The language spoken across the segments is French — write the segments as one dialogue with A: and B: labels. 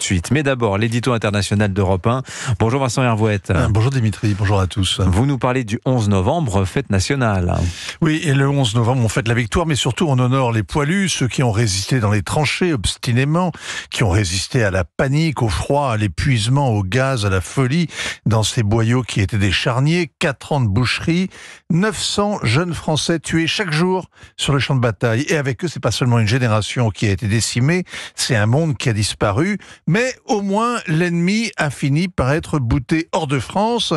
A: suite. Mais d'abord, l'édito international d'Europe 1. Bonjour Vincent Hervouette.
B: Bonjour Dimitri, bonjour à tous.
A: Vous nous parlez du 11 novembre, fête nationale.
B: Oui, et le 11 novembre, on fête la victoire, mais surtout on honore les poilus, ceux qui ont résisté dans les tranchées obstinément, qui ont résisté à la panique, au froid, à l'épuisement, au gaz, à la folie, dans ces boyaux qui étaient des charniers, 4 ans de boucherie, 900 jeunes Français tués chaque jour sur le champ de bataille. Et avec eux, c'est pas seulement une génération qui a été décimée, c'est un monde qui a disparu, mais au moins l'ennemi a fini par être bouté hors de France.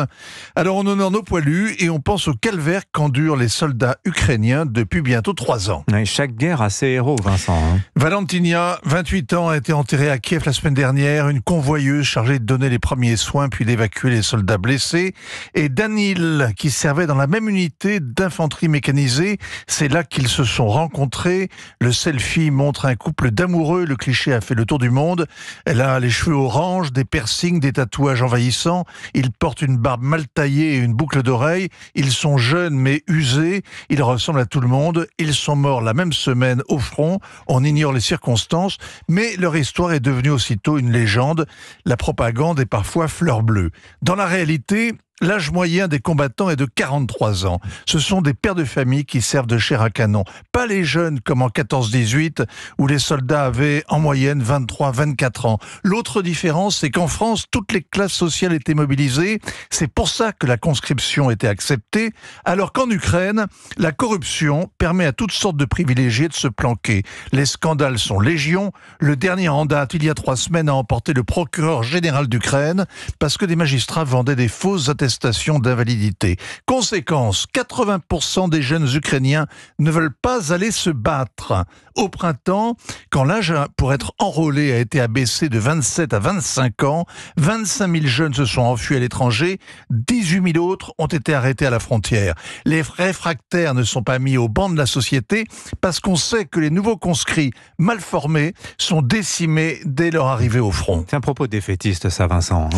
B: Alors on honore nos poilus et on pense au calvaire qu'endurent les soldats ukrainiens depuis bientôt 3 ans.
A: Et chaque guerre a ses héros, Vincent.
B: Valentina, 28 ans, a été enterrée à Kiev la semaine dernière, une convoyeuse chargée de donner les premiers soins puis d'évacuer les soldats blessés. Et Danil, qui servait dans la même unité d'infanterie mécanisée, c'est là qu'ils se sont rencontrés. Le selfie montre un couple d'amoureux, le cliché a fait le tour du monde. Elle a les cheveux orange, des piercings, des tatouages envahissants. Ils portent une barbe mal taillée et une boucle d'oreille. Ils sont jeunes mais usés. Ils ressemblent à tout le monde. Ils sont morts la même semaine au front. On ignore les circonstances, mais leur histoire est devenue aussitôt une légende. La propagande est parfois fleur bleue. Dans la réalité, l'âge moyen des combattants est de 43 ans. Ce sont des pères de famille qui servent de chair à canon. Pas les jeunes comme en 14-18 où les soldats avaient en moyenne 23-24 ans. L'autre différence, c'est qu'en France, toutes les classes sociales étaient mobilisées. C'est pour ça que la conscription était acceptée. Alors qu'en Ukraine, la corruption permet à toutes sortes de privilégiés de se planquer. Les scandales sont légion. Le dernier en date, il y a 3 semaines, a emporté le procureur général d'Ukraine parce que des magistrats vendaient des fausses attestations d'invalidité. Conséquence, 80% des jeunes Ukrainiens ne veulent pas aller se battre. Au printemps, quand l'âge pour être enrôlé a été abaissé de 27 à 25 ans, 25 000 jeunes se sont enfuis à l'étranger, 18 000 autres ont été arrêtés à la frontière. Les réfractaires ne sont pas mis au banc de la société parce qu'on sait que les nouveaux conscrits mal formés sont décimés dès leur arrivée au front.
A: C'est un propos défaitiste, ça, Vincent.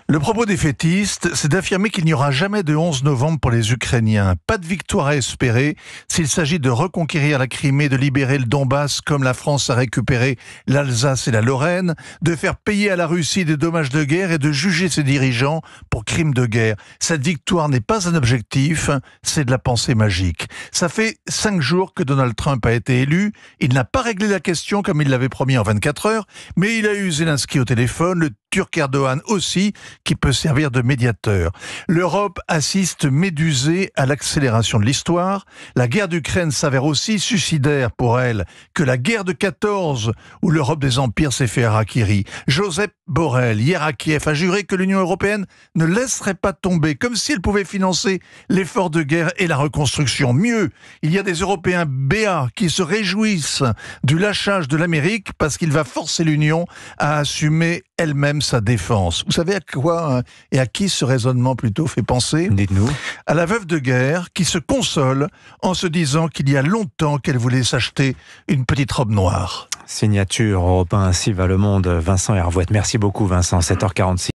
B: Le propos défaitiste, c'est d'affirmer qu'il n'y aura jamais de 11 novembre pour les Ukrainiens. Pas de victoire à espérer s'il s'agit de reconquérir la Crimée, de libérer le Donbass comme la France a récupéré l'Alsace et la Lorraine, de faire payer à la Russie des dommages de guerre et de juger ses dirigeants pour crimes de guerre. Cette victoire n'est pas un objectif, c'est de la pensée magique. Ça fait 5 jours que Donald Trump a été élu. Il n'a pas réglé la question comme il l'avait promis en 24 heures, mais il a eu Zelensky au téléphone, le Turc Erdogan aussi, qui peut servir de médiateur. L'Europe assiste médusée à l'accélération de l'histoire. La guerre d'Ukraine s'avère aussi suicidaire pour elle que la guerre de 14, où l'Europe des empires s'est fait harakiri. Joseph Borrell, hier à Kiev, a juré que l'Union européenne ne laisserait pas tomber, comme si elle pouvait financer l'effort de guerre et la reconstruction. Mieux, il y a des Européens béats qui se réjouissent du lâchage de l'Amérique parce qu'il va forcer l'Union à assumer elle-même sa défense. Vous savez à quoi et à qui ce raisonnement plutôt fait penser ?
A: Dites-nous.
B: À la veuve de guerre qui se console en se disant qu'il y a longtemps qu'elle voulait s'acheter une petite robe noire.
A: Signature Europe 1, ainsi va le monde. Vincent Hervouette. Merci beaucoup, Vincent. 7h46.